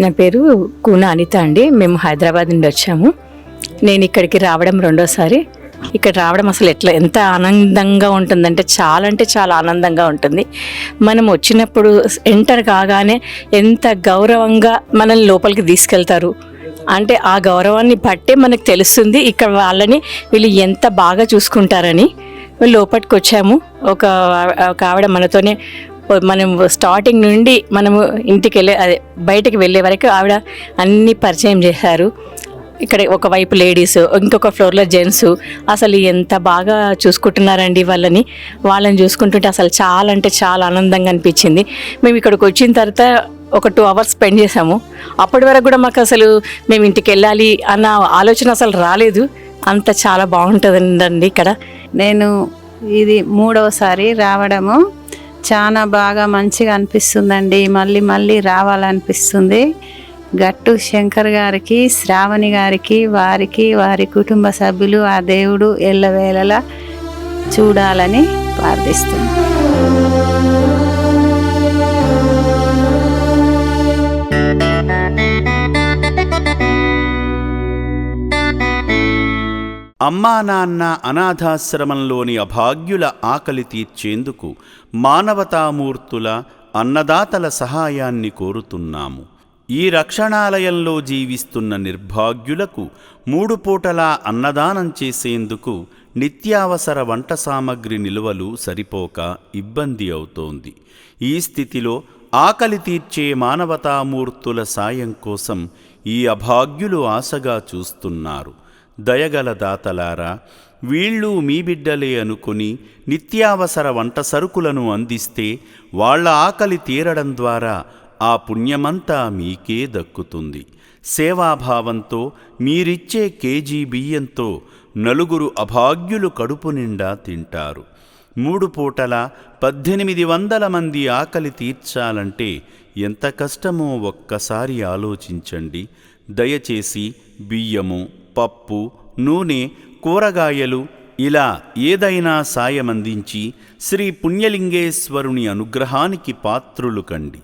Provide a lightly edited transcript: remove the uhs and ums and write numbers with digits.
నా పేరు కూన అనిత అండి. మేము హైదరాబాద్ నుండి వచ్చాము. నేను ఇక్కడికి రావడం రెండోసారి. ఇక్కడ రావడం అసలు ఎంత ఆనందంగా ఉంటుందంటే చాలా ఆనందంగా ఉంటుంది. మనం వచ్చినప్పుడు ఎంటర్ కాగానే ఎంత గౌరవంగా మనల్ని లోపలికి తీసుకెళ్తారు అంటే ఆ గౌరవాన్ని బట్టే మనకు తెలుస్తుంది ఇక్కడ వాళ్ళని వీళ్ళు ఎంత బాగా చూసుకుంటారని. లోపలికి వచ్చాము. ఒక ఆవిడ మనతోనే మనం స్టార్టింగ్ నుండి మనము ఇంటికి బయటికి వెళ్ళే వరకు ఆవిడ అన్నీ పరిచయం చేశారు. ఇక్కడ ఒకవైపు లేడీస్, ఇంకొక ఫ్లోర్లో జెంట్స్. అసలు ఎంత బాగా చూసుకుంటున్నారండి వాళ్ళని చూసుకుంటుంటే అసలు చాలా ఆనందంగా అనిపించింది. మేము ఇక్కడికి వచ్చిన తర్వాత ఒక 2 hours స్పెండ్ చేసాము. అప్పటి వరకు కూడా మాకు అసలు మేము ఇంటికి వెళ్ళాలి అన్న ఆలోచన అసలు రాలేదు. అంత చాలా బాగుంటుందండి ఇక్కడ. నేను ఇది 3వసారి రావడము. చాలా బాగా మంచిగా అనిపిస్తుందండి. మళ్ళీ రావాలనిపిస్తుంది. గట్టు శంకర్ గారికి, శ్రావణి గారికి, వారి కుటుంబ సభ్యులు ఆ దేవుడు ఎల్లవేళలా చూడాలని ప్రార్థిస్తున్నాను. అమ్మా నాన్న అనాథాశ్రమంలోని అభాగ్యుల ఆకలి తీర్చేందుకు మానవతామూర్తుల, అన్నదాతల సహాయాన్ని కోరుతున్నాము. ఈ రక్షణాలయంలో జీవిస్తున్న నిర్భాగ్యులకు 3 పూటలా అన్నదానం చేసేందుకు నిత్యావసర వంట సామగ్రి నిల్వలు సరిపోక ఇబ్బంది అవుతోంది. ఈ స్థితిలో ఆకలి తీర్చే మానవతామూర్తుల సాయం కోసం ఈ అభాగ్యులు ఆశగా చూస్తున్నారు. దయగల దాతలారా, వీళ్ళు మీ బిడ్డలే అనుకుని నిత్యావసర వంట సరుకులను అందిస్తే వాళ్ళ ఆకలి తీరడం ద్వారా ఆ పుణ్యమంతా మీకే దక్కుతుంది. సేవాభావంతో మీరిచ్చే కేజీ బియ్యంతో 4 అభాగ్యులు కడుపు నిండా తింటారు. 3 పూటల 1800 మంది ఆకలి తీర్చాలంటే ఎంత కష్టమో ఒక్కసారి ఆలోచించండి. దయచేసి బియ్యము, పప్పు, నూనె, కూరగాయలు ఇలా ఏదైనా సాయమందించి శ్రీ పుణ్యలింగేశ్వరుని అనుగ్రహానికి పాత్రులు కండి.